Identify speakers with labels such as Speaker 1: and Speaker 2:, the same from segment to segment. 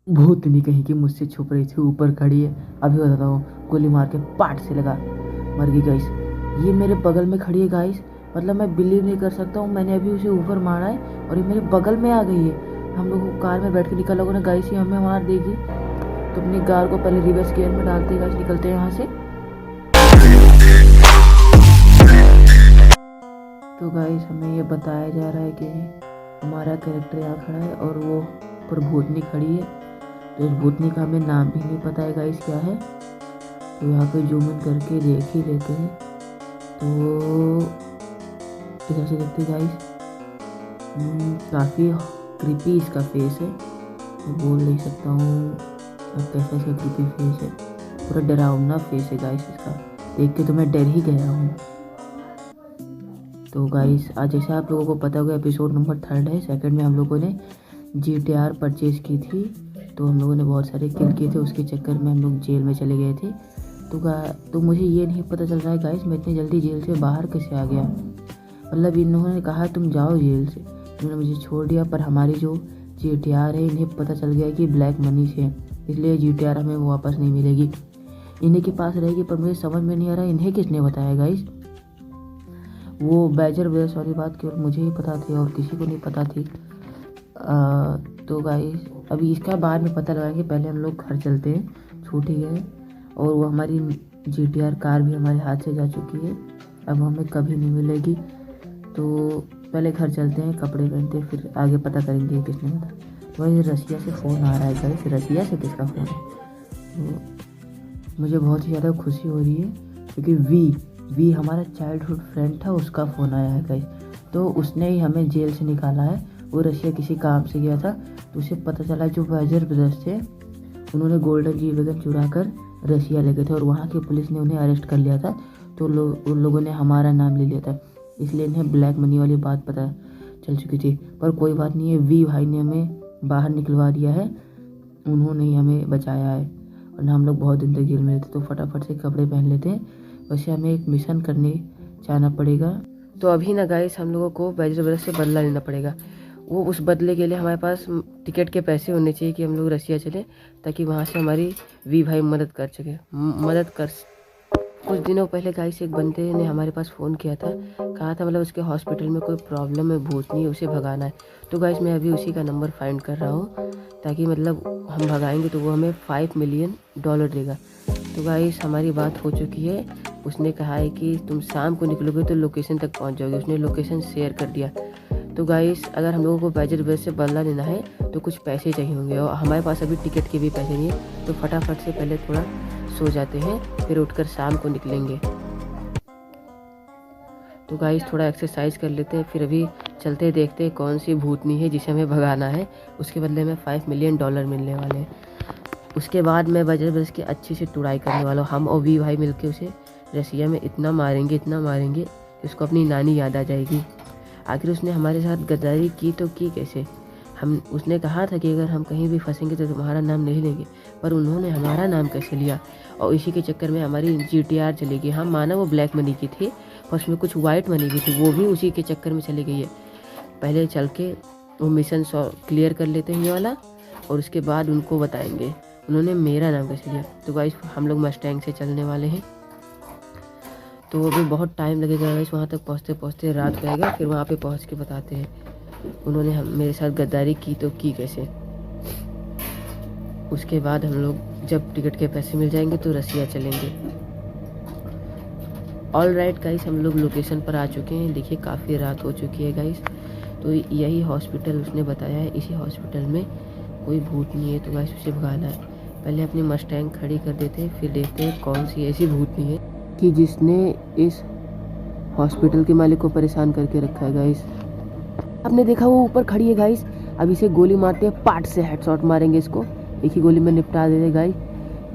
Speaker 1: भूतनी कहीं की मुझसे छुप रही थी, ऊपर खड़ी है। अभी बताता हूँ, गोली मार के पाट से लगा, मर गई गाइस। ये मेरे बगल में खड़ी है गाइस, मतलब मैं बिलीव नहीं कर सकता हूँ, मैंने अभी उसे ऊपर मारा है और ये मेरे बगल में आ गई है। हम लोग कार में बैठ के निकल लोगों ने गाइस, ये हमें मार देगी। तो अपनी कार को पहले रिवर्स गियर में डालते हैं गाइस, निकलते हैं यहाँ से। तो गाइस हमें ये बताया जा रहा है कि हमारा कैरेक्टर यहाँ खड़ा है और वो ऊपर भूतनी खड़ी है। तो इस भूतनी का हमें नाम भी नहीं पता है गाइस क्या है। तो यहाँ पे जूम इन करके देख ही लेते हैं। तो इधर से देखते गाइस, काफ़ी क्रीपी इसका फेस है। मैं बोल नहीं सकता हूँ अब कैसा इसका क्रीपी फेस है, पूरा डरावना फेस है गाइस इसका, देख के तो मैं डर ही गया हूँ। तो गाइस आज जैसे आप लोगों को पता होगा, एपिसोड नंबर 3 है। सेकंड में हम लोगों ने GTR परचेज़ की थी, तो हम लोगों ने बहुत सारे किल किए थे, उसके चक्कर में हम लोग जेल में चले गए थे। तो मुझे ये नहीं पता चल रहा है गाइस, मैं इतनी जल्दी जेल से बाहर कैसे आ गया। मतलब इन्होंने कहा तुम जाओ जेल से, इन्होंने मुझे छोड़ दिया, पर हमारी जो GTR है इन्हें पता चल गया कि ब्लैक मनी से है, इसलिए GTR हमें वापस नहीं मिलेगी, इन्हीं के पास रहेगी। पर मुझे समझ में नहीं आ रहा इन्हें किसने बताया गाइस। वो बैजर ब्रदर्स वाली बात केवल मुझे ही पता थी और किसी को नहीं पता थी। तो गाइस अभी इसका बाद में पता लगाएंगे, पहले हम लोग घर चलते हैं, छूट ही गए। और वो हमारी GTR कार भी हमारे हाथ से जा चुकी है, अब हमें कभी नहीं मिलेगी। तो पहले घर चलते हैं, कपड़े पहनते हैं, फिर आगे पता करेंगे किसने बताया। तो भाई रसिया से फ़ोन आ रहा है गाइस, रसिया से किसका फ़ोन है। तो मुझे बहुत ही ज़्यादा खुशी हो रही है क्योंकि वी हमारा चाइल्डहुड फ्रेंड था, उसका फ़ोन आया है गाइस। तो उसने ही हमें जेल से निकाला है। वो रशिया किसी काम से गया था, तो उसे पता चला जो बैजर ब्रदर्स थे उन्होंने गोल्डन G-वैगन चुरा कर रशिया ले गए थे और वहाँ की पुलिस ने उन्हें अरेस्ट कर लिया था। तो उन लोगों ने हमारा नाम ले लिया था, इसलिए इन्हें ब्लैक मनी वाली बात पता चल चुकी थी। पर कोई बात नहीं है, वी भाई ने हमें बाहर निकलवा दिया है, उन्होंने ही हमें बचाया है, वरना हम लोग बहुत दिन तक जेल में रहते। तो फटाफट से कपड़े पहन लेते हैं, वैसे हमें एक मिशन करने जाना पड़ेगा। तो अभी ना गाइस हम लोगों को बैजर ब्रदर्स से बदला लेना पड़ेगा। वो उस बदले के लिए हमारे पास टिकट के पैसे होने चाहिए कि हम लोग रसिया चले, ताकि वहाँ से हमारी वी भाई मदद कर। कुछ दिनों पहले गाइस एक बंदे ने हमारे पास फ़ोन किया था, कहा था मतलब उसके हॉस्पिटल में कोई प्रॉब्लम है, भूतनी है, उसे भगाना है। तो गाइस मैं अभी उसी का नंबर फाइंड कर रहा हूँ, ताकि मतलब हम भगाएंगे तो वो हमें $5 मिलियन देगा। तो गाइस हमारी बात हो चुकी है, उसने कहा है कि तुम शाम को निकलोगे तो लोकेशन तक पहुँच जाओगे, उसने लोकेशन शेयर कर दिया। तो गाइस अगर हम लोगों को बैजर ब्रदर्स से बदला लेना है तो कुछ पैसे चाहिए होंगे, और हमारे पास अभी टिकट के भी पैसे नहीं है। तो फटाफट से पहले थोड़ा सो जाते हैं, फिर उठकर शाम को निकलेंगे। तो गाइस थोड़ा एक्सरसाइज कर लेते हैं, फिर अभी चलते देखते हैं कौन सी भूतनी है जिसे हमें भगाना है, उसके बदले में $5 मिलियन मिलने वाले हैं। उसके बाद मैं बैजर ब्रदर्स की अच्छी से तुड़ाई करने वाला हूँ। हम और वी भाई मिलकर उसे रसिया में इतना मारेंगे कि उसको अपनी नानी याद आ जाएगी। आखिर उसने हमारे साथ गद्दारी की तो की कैसे। उसने कहा था कि अगर हम कहीं भी फंसेंगे तो तुम्हारा नाम नहीं लेंगे, पर उन्होंने हमारा नाम कैसे लिया, और इसी के चक्कर में हमारी GTR चली गई। हम माना वो ब्लैक मनी की थी, पर उसमें कुछ वाइट मनी भी थी, वो भी उसी के चक्कर में चली गई है। पहले चल के वो मिशन क्लियर कर लेते हैं ये वाला, और उसके बाद उनको बताएंगे उन्होंने मेरा नाम कैसे लिया। तो गाइस हम लोग मस्टैंग से चलने वाले हैं, तो अभी बहुत टाइम लगेगा गाइस, वहाँ तक पहुँचते पहुँचते रात हो जाएगा। फिर वहाँ पे पहुँच के बताते हैं उन्होंने मेरे साथ गद्दारी की तो की कैसे। उसके बाद हम लोग जब टिकट के पैसे मिल जाएंगे तो रसिया चलेंगे। ऑल राइट गाइस, हम लोग लोकेशन पर आ चुके हैं। देखिए काफ़ी रात हो चुकी है गाइस। तो यही हॉस्पिटल उसने बताया है, इसी हॉस्पिटल में कोई भूत नहीं है, तो गाइस उसे भगाना है। पहले अपनी मस्टैंग खड़ी कर देते हैं, फिर देखते हैं कौन सी ऐसी भूतनी है कि जिसने इस हॉस्पिटल के मालिक को परेशान करके रखा है। गाइस आपने देखा वो ऊपर खड़ी है गाइस, अब इसे गोली मारते हैं, पार्ट से हेडशॉट मारेंगे इसको, एक ही गोली में निपटा देते गाइस।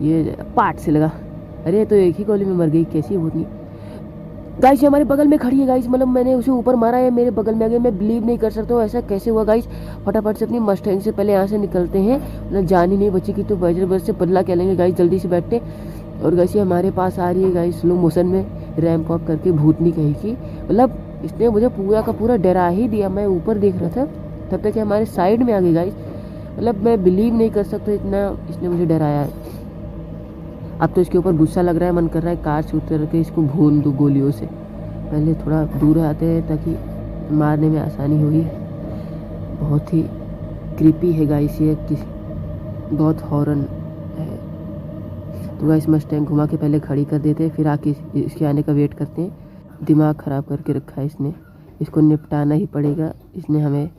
Speaker 1: ये पार्ट से लगा, अरे तो एक ही गोली में मर गई, कैसी भूतनी गाइस। ये हमारे बगल में खड़ी है गाइस, मतलब मैंने उसे ऊपर मारा है, मेरे बगल में आ गई। मैं बिलीव नहीं कर सकता हूँ ऐसा कैसे हुआ गाइस। फटाफट से अपनी मस्टैंग से पहले यहाँ से निकलते हैं, मतलब जान ही नहीं बची कि तो बैजर ब्रदर्स से बदला क्या लेंगे गाइस। जल्दी से बैठते, और गाइस ये हमारे पास आ रही है गाइस स्लो मोशन में, रैंप वॉक करके भूतनी कहीं की। मतलब इसने मुझे पूरा का पूरा डरा ही दिया। मैं ऊपर देख रहा था, तब तक हमारे साइड में आ गई गाइस। मतलब मैं बिलीव नहीं कर सकता इतना इसने मुझे डराया है। अब तो इसके ऊपर गुस्सा लग रहा है, मन कर रहा है कार से उतर के इसको भून दूँ गोलियों से। पहले थोड़ा दूर आते हैं ताकि मारने में आसानी होगी। बहुत ही क्रीपी है गाइस ये, बहुत हॉरन है। तो गाइस मस्टैंग घुमा के पहले खड़ी कर देते हैं, फिर आके इसके आने का वेट करते हैं। दिमाग ख़राब करके रखा है इसने, इसको निपटाना ही पड़ेगा। इसने हमें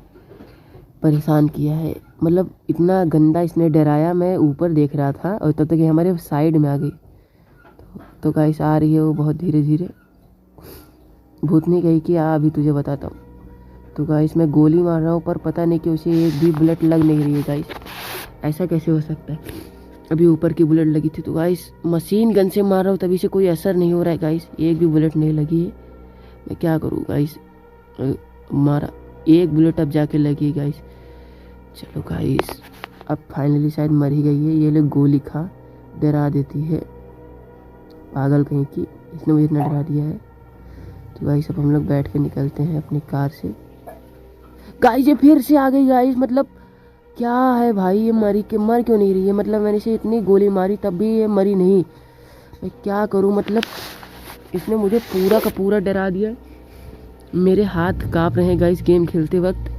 Speaker 1: परेशान किया है, मतलब इतना गंदा इसने डराया। मैं ऊपर देख रहा था और तब तक ये हमारे साइड में आ गई। तो गाइस आ रही है वो बहुत धीरे धीरे। भूतनी कही कि आ अभी तुझे बताता हूँ। तो गाइस मैं गोली मार रहा हूँ पर पता नहीं कि उसे एक भी बुलेट लग नहीं रही है गाइस। ऐसा कैसे हो सकता है? अभी ऊपर की बुलेट लगी थी। तो गाइस मशीन गन से मार रहा हूँ तभी से कोई असर नहीं हो रहा है गाइस, एक भी बुलेट नहीं लगी है। मैं क्या करूँ गाइस? मारा एक बुलेट अब जाके लगी गाइस। चलो गाइस अब फाइनली शायद मर ही गई है। ये लोग गोली खा डरा देती है, पागल कहीं की, इसने मुझे इतना डरा दिया है। तो गाइस अब हम लोग बैठ के निकलते हैं अपनी कार से। गाइस ये फिर से आ गई गाइस, मतलब क्या है भाई, ये मर क्यों नहीं रही है? मतलब मैंने इसे इतनी गोली मारी तब भी ये मरी नहीं। मैं क्या करूं? मतलब इसने मुझे पूरा का पूरा डरा दिया। मेरे हाथ काँप रहे हैं गाइस गेम खेलते वक्त।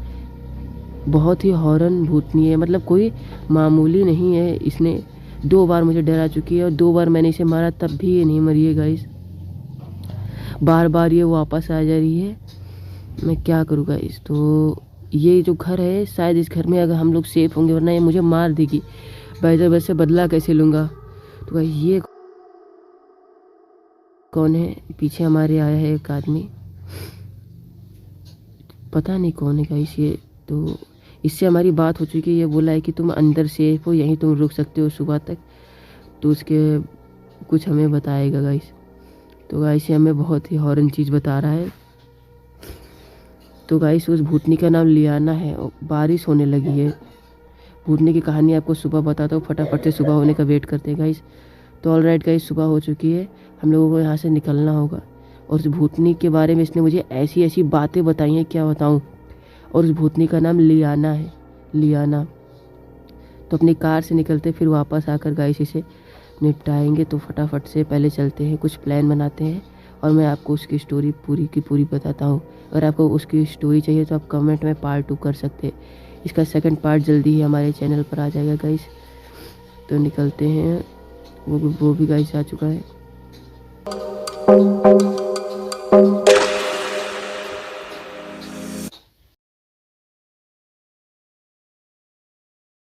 Speaker 1: बहुत ही हॉरन भूतनी है, मतलब कोई मामूली नहीं है। इसने 2 बार मुझे डरा चुकी है और 2 बार मैंने इसे मारा तब भी ये नहीं मरी है गाइस। बार बार ये वापस आ जा रही है। मैं क्या करूँ गाइस? तो ये जो घर है शायद इस घर में अगर हम लोग सेफ होंगे, वरना ये मुझे मार देगी। वैसे बदला कैसे लूँगा? तो गाइस ये कौन है? पीछे हमारे आया है एक आदमी, पता नहीं कौन है गाइस ये। तो इससे हमारी बात हो चुकी है। ये बोला है कि तुम अंदर सेफ हो, यहीं तुम रुक सकते हो सुबह तक। तो उसके कुछ हमें बताएगा गाइस। तो गाइस ये हमें बहुत ही हॉरन चीज़ बता रहा है। तो गाइस उस भूतनी का नाम लियाना है और बारिश होने लगी है। भूतनी की कहानी आपको सुबह बताता हूँ, फटाफट से सुबह होने का वेट करते हैं गाइस। तो ऑलराइट गाइस सुबह हो चुकी है, हम लोगों को यहाँ से निकलना होगा। और उस भूतनी के बारे में इसने मुझे ऐसी ऐसी बातें बताई हैं, क्या बताऊँ। और उस भूतनी का नाम लियाना है, लियाना। तो अपनी कार से निकलते फिर वापस आकर गाइस इसे निपटाएंगे। तो फटाफट से पहले चलते हैं, कुछ प्लान बनाते हैं और मैं आपको उसकी स्टोरी पूरी की पूरी बताता हूँ। अगर आपको उसकी स्टोरी चाहिए तो आप कमेंट में पार्ट 2 कर सकते हैं। इसका सेकंड पार्ट जल्दी ही हमारे चैनल पर आ जाएगा गाइस। तो निकलते हैं, वो भी गाइस आ चुका है।